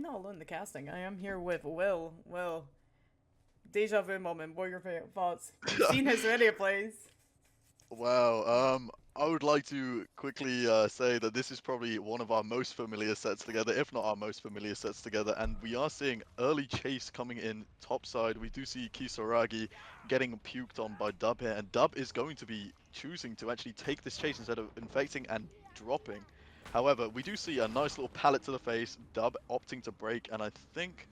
not alone in the casting. I am here with Will. Will, deja vu moment. What are your favorite thoughts? You've seen his Sirenia plays. Wow. I would like to quickly say that this is probably one of our most familiar sets together, if not our most familiar sets together, and we are seeing early chase coming in topside. We do see Kisaragi getting puked on by Dub here, and Dub is going to be choosing to actually take this chase instead of infecting and dropping. However, we do see a nice little pallet to the face, Dub opting to break, and I think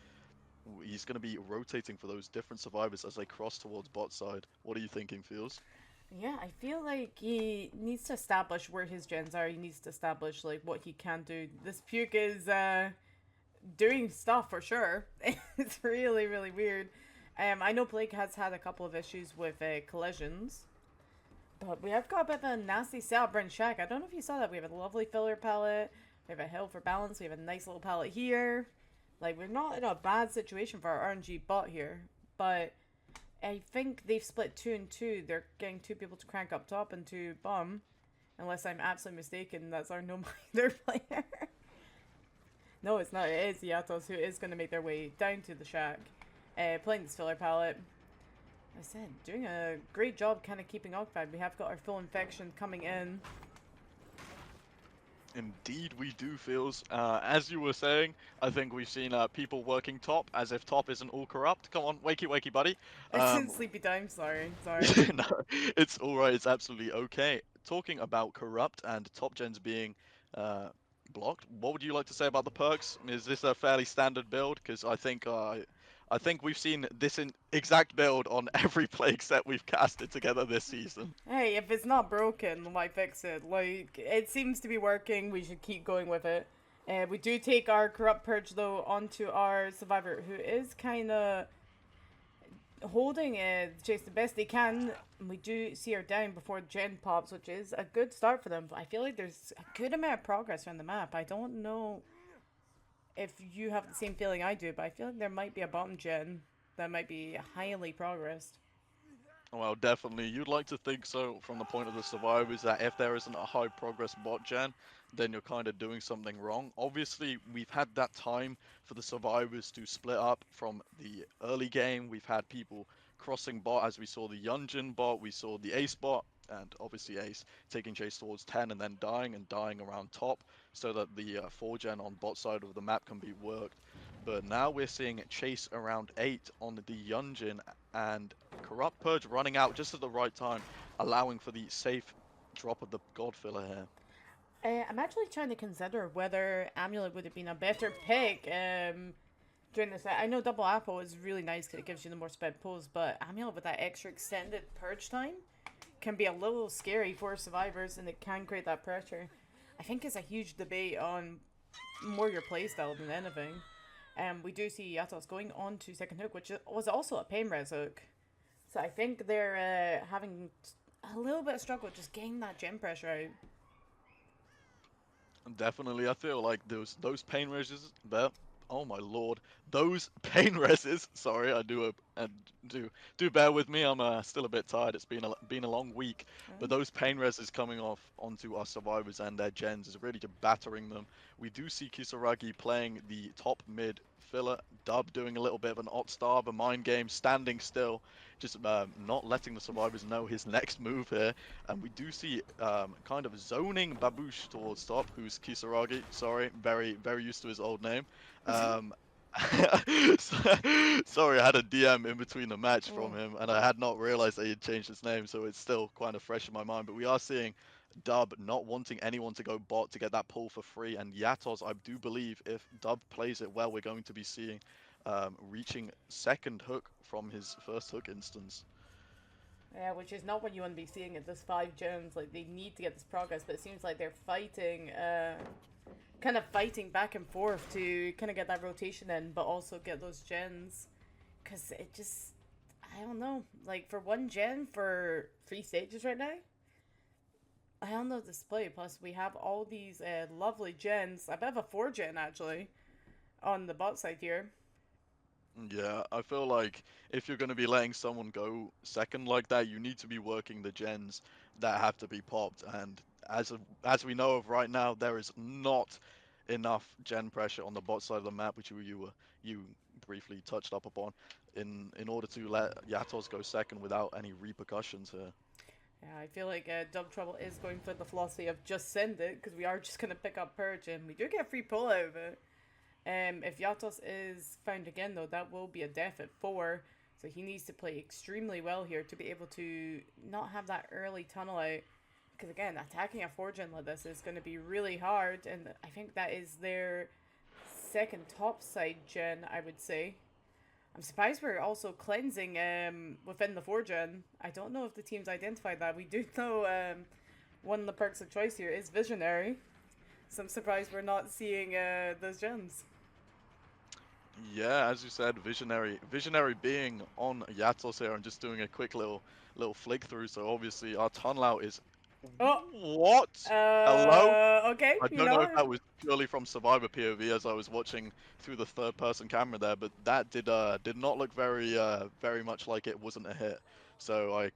he's going to be rotating for those different survivors as they cross towards bot side. What are you thinking, Feels? Yeah, I feel like he needs to establish where his gens are. He needs to establish like what he can do. This puke is doing stuff for sure. It's really really weird. I know Blake has had a couple of issues with collisions, but we have got a bit of a nasty setup in Shack. I don't know if you saw that. We have a lovely filler palette. We have a hill for balance. We have a nice little palette here. Like, we're not in a bad situation for our RNG bot here. But I think they've split two and two. They're getting two people to crank up top and two bum. Unless I'm absolutely mistaken, that's our no minder player. No, it's not. It is Yatos who is going to make their way down to the shack. Playing this filler palette. I said, doing a great job kind of keeping occupied. We have got our full infection coming in. Indeed, we do, Feels. As you were saying, I think we've seen people working top, as if top isn't all corrupt. Come on, wakey, wakey, buddy. It's in Um, sleepy time, sorry. no, it's all right. It's absolutely okay. Talking about corrupt and top gens being uh, blocked, what would you like to say about the perks? Is this a fairly standard build? Because I think we've seen this in exact build on every plague set we've casted together this season. Hey, if it's not broken, why fix it? Like, it seems to be working, we should keep going with it. We do take our corrupt purge though onto our survivor, who is kind of holding chase the best they can. We do see her down before Gen pops, which is a good start for them. But I feel like there's a good amount of progress around the map. I don't know if you have the same feeling I do, but I feel like there might be a bottom gen that might be highly progressed. Well, definitely. You'd like to think so from the point of the survivors that if there isn't a high progress bot gen, then you're kind of doing something wrong. Obviously, we've had that time for the survivors to split up from the early game. We've had people crossing bot as we saw the Yunjin bot, we saw the Ace bot, and obviously Ace taking chase towards 10 and dying around top so that the 4 gen on bot side of the map can be worked. But now we're seeing chase around 8 on the Yunjin and Corrupt Purge running out just at the right time, allowing for the safe drop of the God Filler here. I'm actually trying to consider whether Amulet would have been a better pick during this. I know Double Apple is really nice because it gives you the more sped pulls, but Amulet with that extra extended purge time can be a little scary for survivors and it can create that pressure. I think it's a huge debate on more your playstyle than anything. We do see Yatos going on to second hook, which was also a pain res hook. So I think they're having a little bit of struggle just getting that gem pressure out. Definitely, I feel like those pain reses there. Oh my lord, those pain reses. Sorry, I do bear with me. I'm still a bit tired. It's been a long week, but those pain reses coming off onto our survivors and their gens is really just battering them. We do see Kisaragi playing the top mid filler, Dub doing a little bit of an Ot Star, a mind game, standing still, just not letting the survivors know his next move here. And we do see kind of zoning Baboosh towards top, who's Kisaragi. Sorry, very used to his old name. Um, Sorry, I had a DM in between the match from Oh. him, and I had not realized that he had changed his name, so it's still kind of fresh in my mind. But we are seeing Dub not wanting anyone to go bot to get that pull for free, and Yatos, I do believe, if Dub plays it well, we're going to be seeing reaching second hook from his first hook instance. Yeah, which is not what you want to be seeing at this five gens. Like they need to get this progress, but it seems like they're fighting, kind of fighting back and forth to kind of get that rotation in, but also get those gens. Cause it just, I don't know. Like for one gen for 3 stages right now, I don't know this play. Plus we have all these lovely gens. I bet have a 4 gen actually on the bot side here. Yeah, I feel like if you're going to be letting someone go second like that, you need to be working the gens that have to be popped. And as we know of right now, there is not enough gen pressure on the bot side of the map, which you briefly touched up upon, in order to let Yatos go second without any repercussions here. Yeah, I feel like DubTrouble is going for the philosophy of just send it because we are just gonna pick up Purge and we do get a free pull out of it. If Yatos is found again though, that will be a death at 4. So he needs to play extremely well here to be able to not have that early tunnel out. Because again, attacking a 4 gen like this is going to be really hard, and I think that is their second top side gen, I would say. I'm surprised we're also cleansing within the 4 gen. I don't know if the team's identified that. We do know one of the perks of choice here is Visionary. So I'm surprised we're not seeing those gens. Yeah, as you said, Visionary being on Yatos here and just doing a quick little flick through. So obviously our tunnel out is Oh, what? Hello? okay, I you don't know if know. that was purely from Survivor POV as I was watching through the third person camera there, but that did not look very much like it wasn't a hit. So I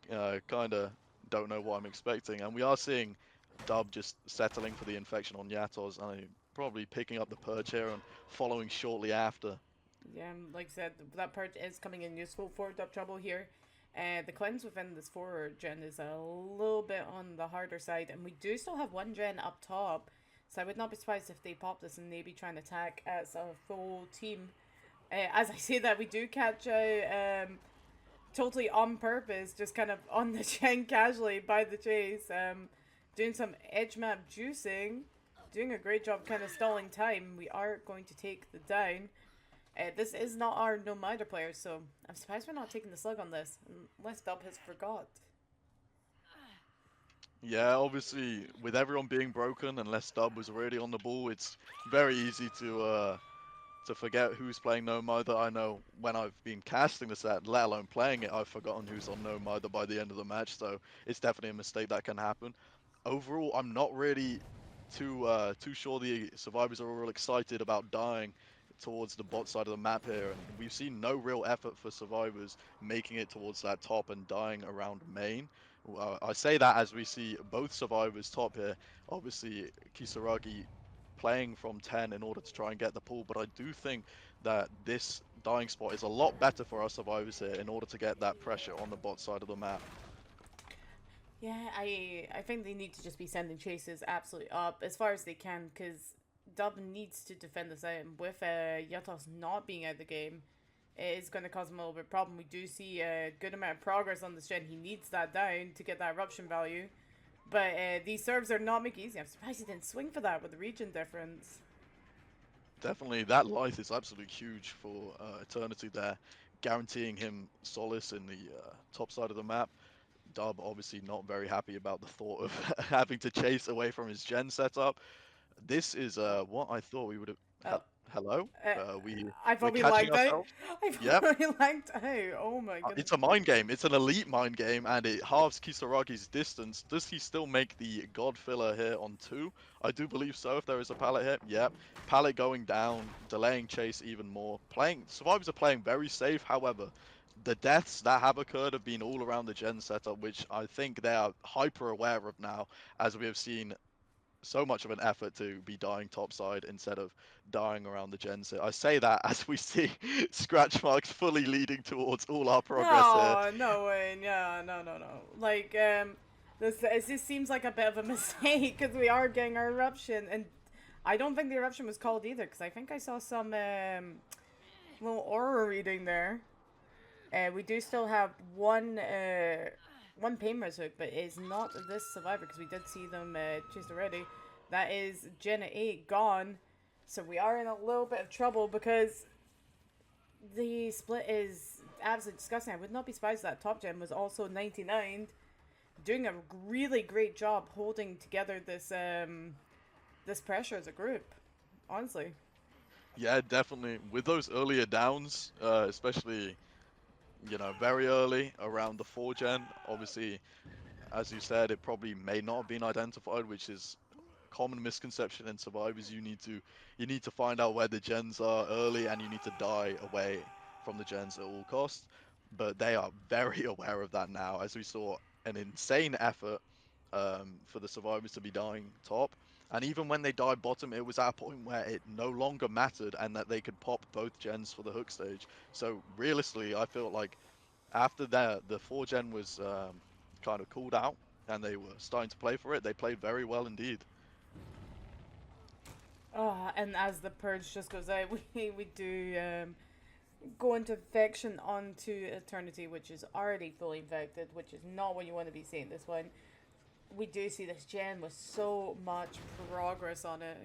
kind of don't know what I'm expecting, and we are seeing Dub just settling for the infection on Yatos and probably picking up the purge here and following shortly after. Yeah, like I said, that part is coming in useful for DubTrouble here. The cleanse within this 4 gen is a little bit on the harder side, and we do still have 1 gen up top, so I would not be surprised if they pop this and maybe try and attack as a full team. As I say that, we do catch totally on purpose, just kind of on the gen casually by the chase, doing some edge map juicing, doing a great job kind of stalling time. We are going to take the down. This is not our no miter player, so I'm surprised we're not taking the slug on this, unless Dub has forgot. Yeah, obviously with everyone being broken, unless Dub was already on the ball, it's very easy to forget who's playing No Mother. I know when I've been casting the set, let alone playing it, I've forgotten who's on No Mother by the end of the match, so it's definitely a mistake that can happen. Overall, I'm not really too sure the survivors are all excited about dying towards the bot side of the map here, and we've seen no real effort for survivors making it towards that top and dying around main. I say that as we see both survivors top here. Obviously, Kisaragi playing from 10 in order to try and get the pull, but I do think that this dying spot is a lot better for our survivors here in order to get that pressure on the bot side of the map. Yeah, I think they need to just be sending chases absolutely up as far as they can, because Dub needs to defend this out, and with Yatos not being out of the game, it is going to cause him a little bit of problem. We do see a good amount of progress on this gen. He needs that down to get that eruption value. But these serves are not making easy. I'm surprised he didn't swing for that with the region difference. Definitely, that light is absolutely huge for Eternity there, guaranteeing him solace in the top side of the map. Dub obviously not very happy about the thought of having to chase away from his gen setup. This is what I thought we would have. Oh, Hello? uh, I We're thought we catching lagged out. ourselves? I Yep. thought we lagged out. Oh my goodness. It's a mind game. It's an elite mind game, and it halves Kisaragi's distance. Does he still make the God filler here on 2? I do believe so, if there is a pallet hit. Yep. Pallet going down, delaying chase even more. Survivors are playing very safe, however, the deaths that have occurred have been all around the gen setup, which I think they are hyper aware of now, as we have seen so much of an effort to be dying topside instead of dying around the gen set. I say that as we see scratch marks fully leading towards all our progress here. No, no way. Yeah, no, no, no. Like, this seems like a bit of a mistake because we are getting our eruption, and I don't think the eruption was called either because I think I saw some little aura reading there. We do still have one pain hook, but it is not this survivor because we did see them chased already. That is Jenna 8 gone. So we are in a little bit of trouble because the split is absolutely disgusting. I would not be surprised that top gen was also 99, doing a really great job holding together this pressure as a group. Honestly. Yeah, definitely. With those earlier downs, especially, very early around the 4 gen, obviously, as you said, it probably may not have been identified, which is common misconception in survivors. You need to find out where the gens are early, and you need to die away from the gens at all costs. But they are very aware of that now, as we saw an insane effort for the survivors to be dying top. And even when they died bottom, it was at a point where it no longer mattered and that they could pop both gens for the hook stage. So realistically, I feel like after the 4 gen was kind of cooled out and they were starting to play for it, they played very well indeed. Oh, and as the purge just goes out, we do go into infection onto Eternity, which is already fully infected, which is not what you want to be seeing this one. We do see this gen with so much progress on it.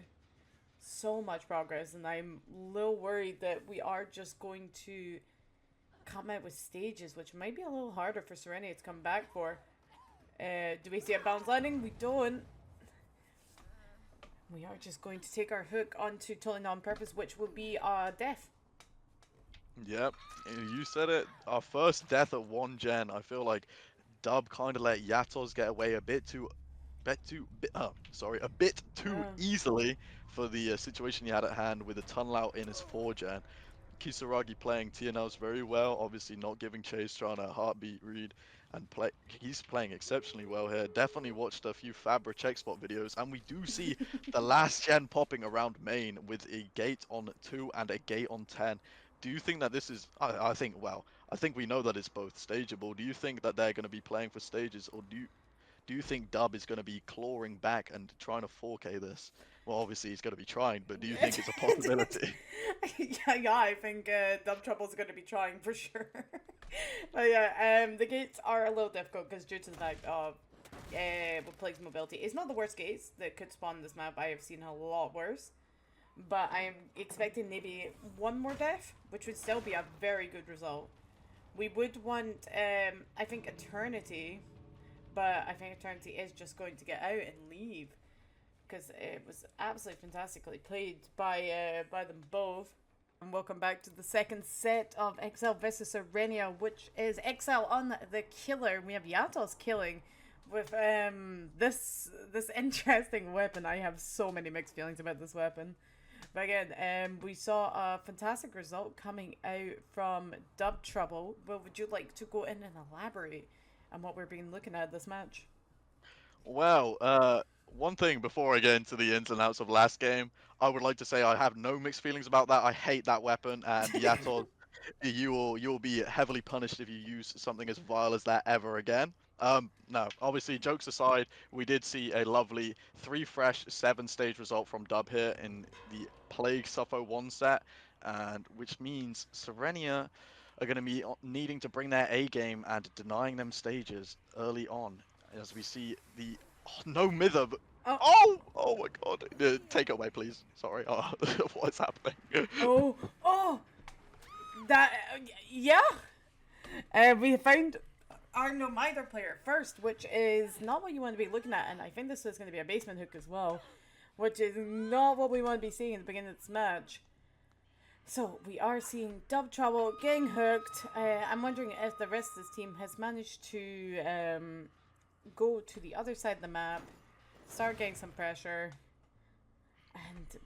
So much progress, and I'm a little worried that we are just going to come out with stages, which might be a little harder for Sirenia to come back for. Do we see a bounce landing? We don't. We are just going to take our hook onto Totally Not On Purpose, which will be death. Yep, you said it. Our first death at 1 gen. I feel like Dub kind of let Yatos get away a bit too Uh, easily for the situation he had at hand with a tunnel out in his 4 gen. Kisaragi playing TNLs very well, obviously not giving Chase trying a heartbeat read and he's playing exceptionally well here. Definitely watched a few Fabra check spot videos and we do see the last gen popping around main with a gate on 2 and a gate on 10. Do you think that this is I think we know that it's both stageable. Do you think that they're going to be playing for stages or do you think Dub is going to be clawing back and trying to 4K this? Well, obviously he's going to be trying, but do you think it's a possibility? yeah, I think DubTrouble's going to be trying for sure. But yeah, the gates are a little difficult because due to the fact of with Plague's mobility, it's not the worst gates that could spawn this map. I have seen a lot worse. But I'm expecting maybe one more death, which would still be a very good result. We would want, I think, Eternity, but I think Eternity is just going to get out and leave because it was absolutely fantastically played by them both. And welcome back to the second set of Exile versus Sirenia, which is Exile on the killer. We have Yatos killing with this interesting weapon. I have so many mixed feelings about this weapon. But again, we saw a fantastic result coming out from DubTrouble. But would you like to go in and elaborate on what we've been looking at this match? Well, one thing before I get into the ins and outs of last game, I would like to say I have no mixed feelings about that. I hate that weapon, and Yatos, you'll be heavily punished if you use something as vile as that ever again. No, obviously, jokes aside, we did see a lovely 3 fresh 7 stage result from Dub here in the Plague Suffo 1 set, and which means Sirenia are going to be needing to bring their A game and denying them stages early on, as we see the no mither. Oh, Oh my god! Take it away, please. Sorry. Oh, what is happening? oh, that, yeah. We found our no mither player first, which is not what you want to be looking at, and I think this is going to be a basement hook as well, which is not what we want to be seeing at the beginning of this match. So we are seeing DubTrouble getting hooked. I'm wondering if the rest of this team has managed to go to the other side of the map, start getting some pressure, and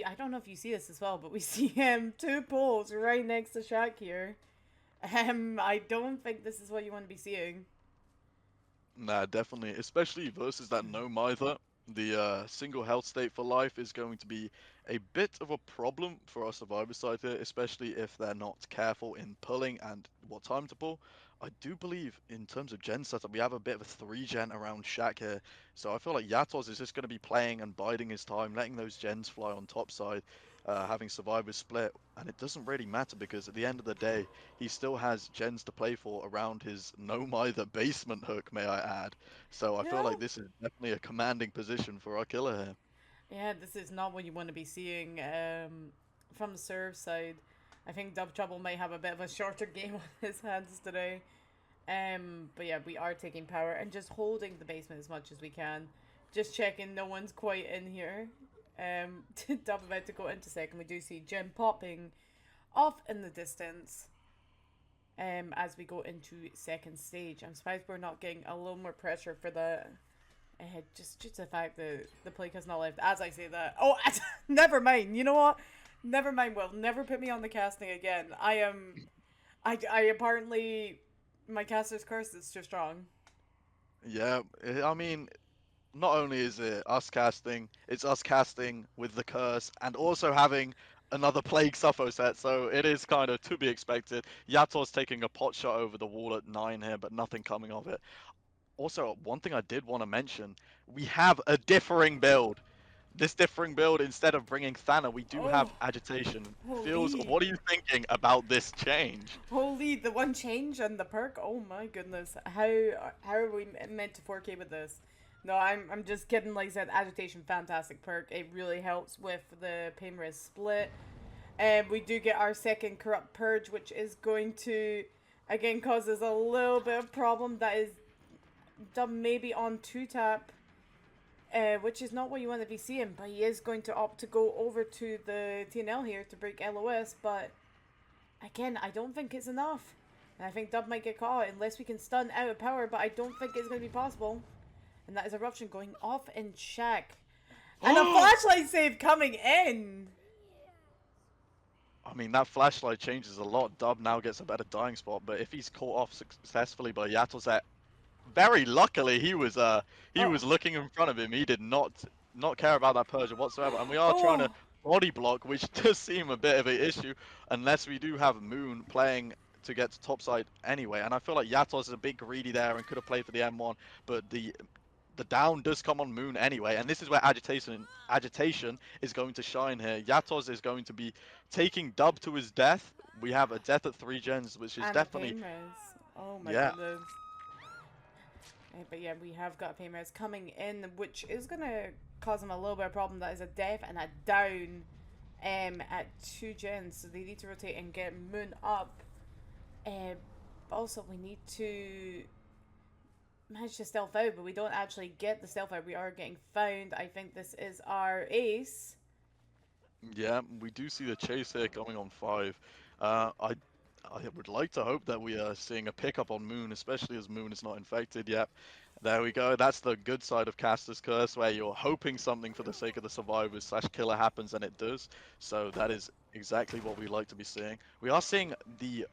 I don't know if you see this as well, but we see 2 poles right next to Shaq here. I don't think this is what you want to be seeing. Nah, definitely, especially versus that no mither. The single health state for life is going to be a bit of a problem for our survivor side here, especially if they're not careful in pulling and what time to pull. I do believe in terms of gen setup, we have a bit of a 3 gen around Shaq here. So I feel like Yatos is just going to be playing and biding his time, letting those gens fly on top side, having survivors split. And it doesn't really matter because at the end of the day, he still has gens to play for around his no mither basement hook, may I add. So I feel Yeah. like this is definitely a commanding position for our killer here. Yeah, this is not what you want to be seeing from the serve side. I think DubTrouble might have a bit of a shorter game on his hands today. But yeah, we are taking power and just holding the basement as much as we can. Just checking no one's quite in here. Dub about to go into second. We do see Jim popping off in the distance. As we go into second stage. I'm surprised we're not getting a little more pressure for the just the fact that the plague has not left. As I say that, oh, never mind. You know what? Never mind. Will never put me on the casting again. I am. I apparently my caster's curse is too strong. Yeah, I mean, not only is it us casting, it's us casting with the curse and also having another plague suffo set, so it is kind of to be expected. Yator's taking a pot shot over the wall at 9 here, but nothing coming of it. Also, one thing I did want to mention, we have a differing build. This differing build, instead of bringing Thana, we do Oh, have agitation. Feels, holy. what are you thinking about this change? Holy, the one change and the perk. Oh my goodness. How are we meant to 4K with this? No, I'm just kidding. Like I said, agitation, fantastic perk. It really helps with the pain res split. And we do get our second corrupt purge, which is going to again causes a little bit of problem. That is done maybe on 2 tap. Which is not what you want to be seeing, but he is going to opt to go over to the TNL here to break LOS, but again, I don't think it's enough. And I think Dub might get caught unless we can stun out of power, but I don't think it's going to be possible. And that is Eruption going off in check. And a flashlight save coming in! I mean, that flashlight changes a lot. Dub now gets a better dying spot, but if he's caught off successfully by Yattlezet, very luckily he Oh. was looking in front of him. He did not care about that Persian whatsoever. And we are trying to Oh! body block, which does seem a bit of an issue, unless we do have Moon playing to get to topside anyway. And I feel like Yatos is a bit greedy there and could have played for the M1, but the down does come on Moon anyway, and this is where agitation is going to shine here. Yatos is going to be taking Dub to his death. We have a death at 3 gens, which is And a definitely, pain res. Oh my yeah. goodness. But yeah, we have got a pain res coming in, which is going to cause him a little bit of problem. That is a death and a down at 2 gens, so they need to rotate and get Moon up. Also, we need to manage to stealth out, but we don't actually get the stealth out. We are getting found. I think this is our ace. Yeah, we do see the chase here coming on 5. I would like to hope that we are seeing a pickup on Moon, especially as Moon is not infected yet. There we go. That's the good side of Caster's Curse, where you're hoping something for the sake of the survivors slash killer happens, and it does. So that is exactly what we like to be seeing. We are seeing the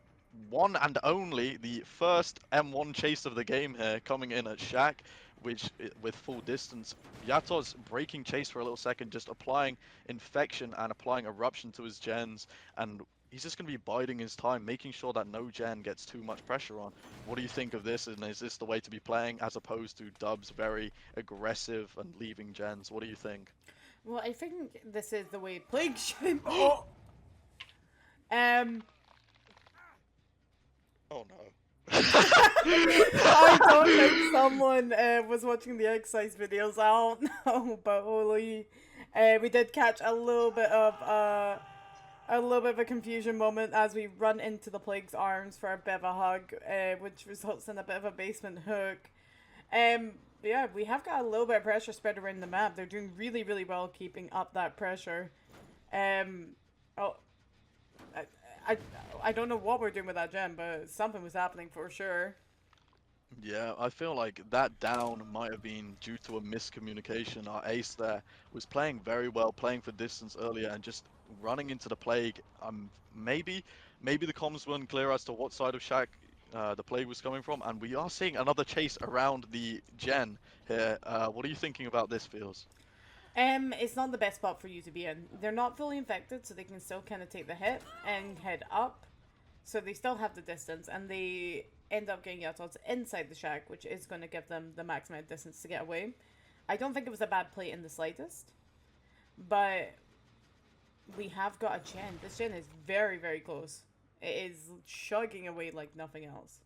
one and only, the first M1 chase of the game here, coming in at Shaq, which with full distance. Yatos breaking chase for a little second, just applying infection and applying eruption to his gens, and he's just going to be biding his time, making sure that no gen gets too much pressure on. What do you think of this, and is this the way to be playing as opposed to Dub's very aggressive and leaving gens? What do you think? Well, I think this is the way Plague should. Oh. Um. Oh no. I don't think someone was watching the exercise videos. I don't know, but holy, we did catch a little bit of a confusion moment as we run into the Plague's arms for a bit of a hug, which results in a bit of a basement hook. Yeah, we have got a little bit of pressure spread around the map. They're doing really, really well keeping up that pressure. Oh, I, I don't know what we're doing with that gem, but something was happening for sure. Yeah, I feel like that down might have been due to a miscommunication. Our ace there was playing very well, playing for distance earlier, and just running into the plague. Maybe the comms weren't clear as to what side of Shack the plague was coming from, and we are seeing another chase around the gen here. What are you thinking about this, Feels? It's not the best spot for you to be in. They're not fully infected, so they can still kind of take the hit and head up. So they still have the distance, and they end up getting Yatos inside the shack, which is going to give them the maximum distance to get away. I don't think it was a bad play in the slightest, but we have got a gen. This gen is very, very close. It is chugging away like nothing else.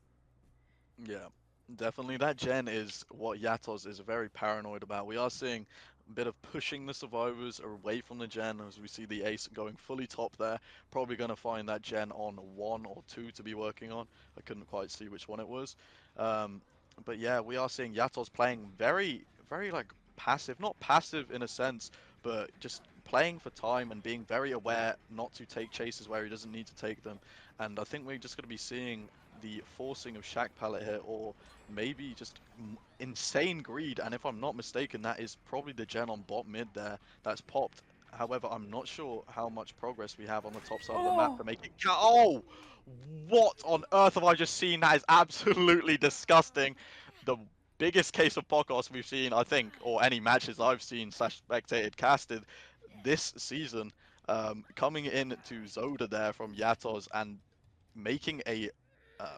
Yeah, definitely. That gen is what Yatos is very paranoid about. We are seeing a bit of pushing the survivors away from the gen as we see the ace going fully top there. Probably going to find that gen on 1 or 2 to be working on. I couldn't quite see which one it was. Um, but yeah, we are seeing Yatos playing very, very like passive. Not passive in a sense, but just playing for time and being very aware not to take chases where he doesn't need to take them. And I think we're just going to be seeing the forcing of Shack Pallet here, or maybe just insane greed. And if I'm not mistaken, that is probably the gen on bot mid there that's popped. However, I'm not sure how much progress we have on the top side of the map Oh, to make it. Oh, what on earth have I just seen? That is absolutely disgusting. The biggest case of podcast we've seen, I think, or any matches I've seen slash spectated casted this season. Coming in to Zoda there from Yatos and making a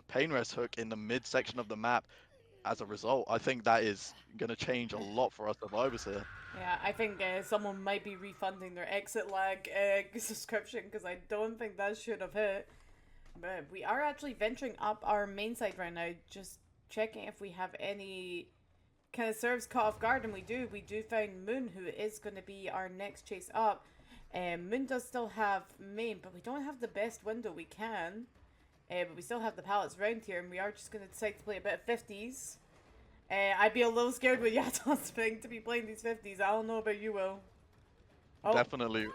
pain rest hook in the mid section of the map as a result. I think that is going to change a lot for our survivors here. Yeah, I think someone might be refunding their exit lag subscription because I don't think that should have hit. But we are actually venturing up our main side right now, just checking if we have any kind of serves caught off guard, and we do. We do find Moon, who is going to be our next chase up. Moon does still have main, but we don't have the best window we can. But we still have the pallets around here, and we are just going to decide to play a bit of 50s. I'd be a little scared with Yatos thing to be playing these 50s. I don't know about you, Will. Oh. Definitely.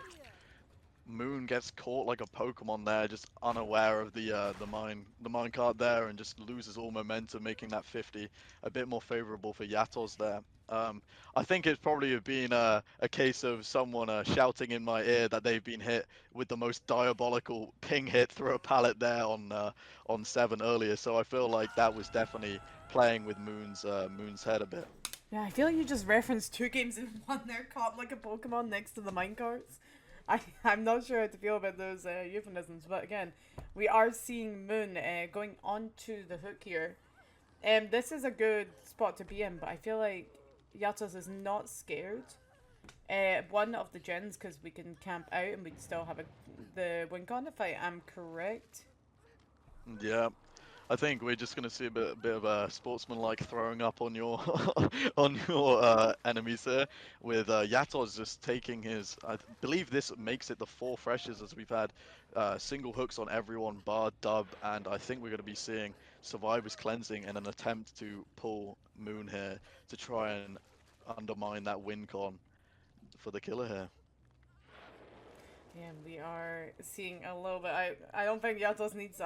Moon gets caught like a Pokemon there, just unaware of the mine cart there, and just loses all momentum, making that 50 a bit more favorable for Yatos there. I think it's probably been a case of someone shouting in my ear that they've been hit with the most diabolical ping hit through a pallet there on 7 earlier. So I feel like that was definitely playing with Moon's head a bit. Yeah, I feel like you just referenced 2 games in one there, caught like a Pokemon next to the minecarts. I'm not sure how to feel about those euphemisms, but again, we are seeing Moon going onto the hook here. This is a good spot to be in, but I feel like Yatos is not scared. One of the gens, because we can camp out and we still have the win con, if I am correct. Yeah. I think we're just gonna see a bit of a sportsman-like throwing up on your on your enemies here, with Yatos just taking his. I believe this makes it the 4 freshes, as we've had single hooks on everyone bar Dub, and I think we're gonna be seeing Survivors cleansing in an attempt to pull Moon here to try and undermine that win con for the killer here. Yeah, we are seeing a little bit. I don't think Yatos needs.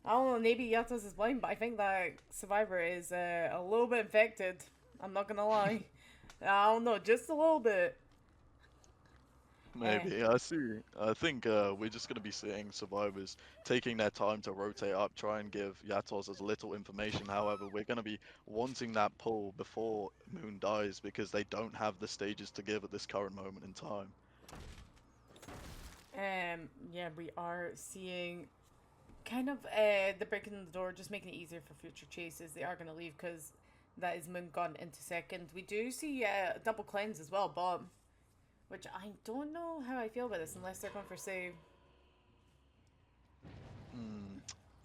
I don't know, maybe Yatos is blind, but I think that Survivor is a little bit infected. I'm not gonna lie. I don't know, just a little bit. Maybe, I see. I think we're just going to be seeing Survivors taking their time to rotate up, try and give Yatos as little information. However, we're going to be wanting that pull before Moon dies because they don't have the stages to give at this current moment in time. Yeah, we are seeing kind of the break in the door, just making it easier for future chases. They are going to leave because that is Moon gone into second. We do see double cleanse as well, but which I don't know how I feel about this unless they're going for save.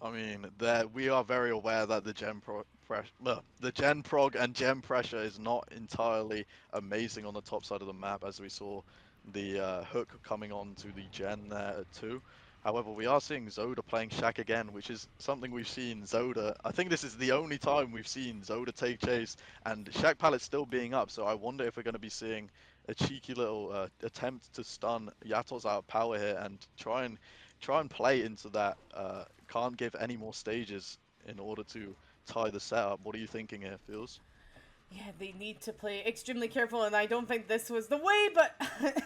I mean, that we are very aware that the gen prog and gen pressure is not entirely amazing on the top side of the map, as we saw the hook coming on to the gen there too. However, we are seeing Zoda playing Shaq again, which is something we've seen Zoda. I think this is the only time we've seen Zoda take chase, and Shaq pallet still being up. So I wonder if we're going to be seeing a cheeky little attempt to stun Yatos out of power here and try and play into that. Can't give any more stages in order to tie the setup. What are you thinking here, Feels? Yeah, they need to play extremely careful, and I don't think this was the way, but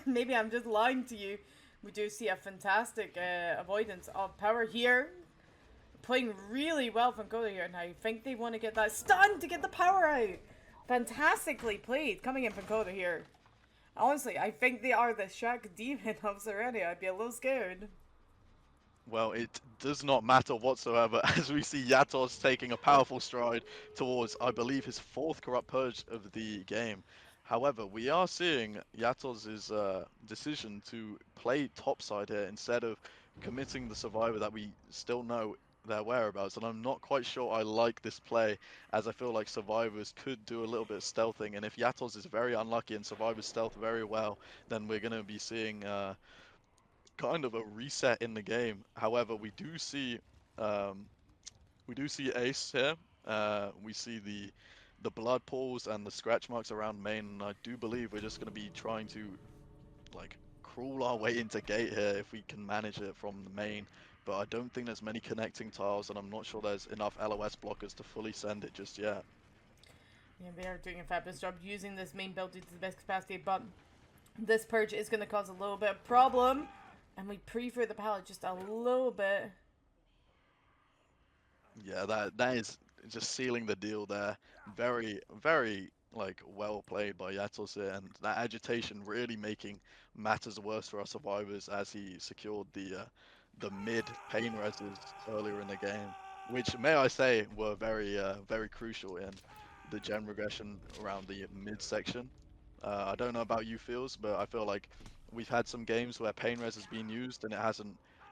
maybe I'm just lying to you. We do see a fantastic avoidance of power here. Playing really well from Koda here, and I think they want to get that stun to get the power out. Fantastically played coming in from Koda here. Honestly, I think they are the Shaq demon of Sirenia. I'd be a little scared. Well, it does not matter whatsoever as we see Yatos taking a powerful stride towards, I believe, his 4th corrupt purge of the game. However, we are seeing Yatos' decision to play topside here instead of committing the survivor that we still know their whereabouts. And I'm not quite sure I like this play, as I feel like survivors could do a little bit of stealthing. And if Yatos is very unlucky and survivors stealth very well, then we're going to be seeing kind of a reset in the game. However, we do see Ace here. We see the blood pools and the scratch marks around main, and I do believe we're just going to be trying to like crawl our way into gate here if we can manage it from the main. But I don't think there's many connecting tiles, and I'm not sure there's enough LOS blockers to fully send it just yet. Yeah, they are doing a fabulous job using this main build to the best capacity, but this purge is going to cause a little bit of problem. And we prefer the pallet just a little bit. Yeah, that is just sealing the deal there. Very, very like well played by Yatose, and that agitation really making matters worse for our survivors as he secured the mid pain reses earlier in the game, which may I say were very crucial in the gen regression around the mid section. I don't know about you feels, but I feel like we've had some games where pain res has been used and it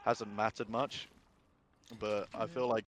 hasn't mattered much. But I Mhm. feel like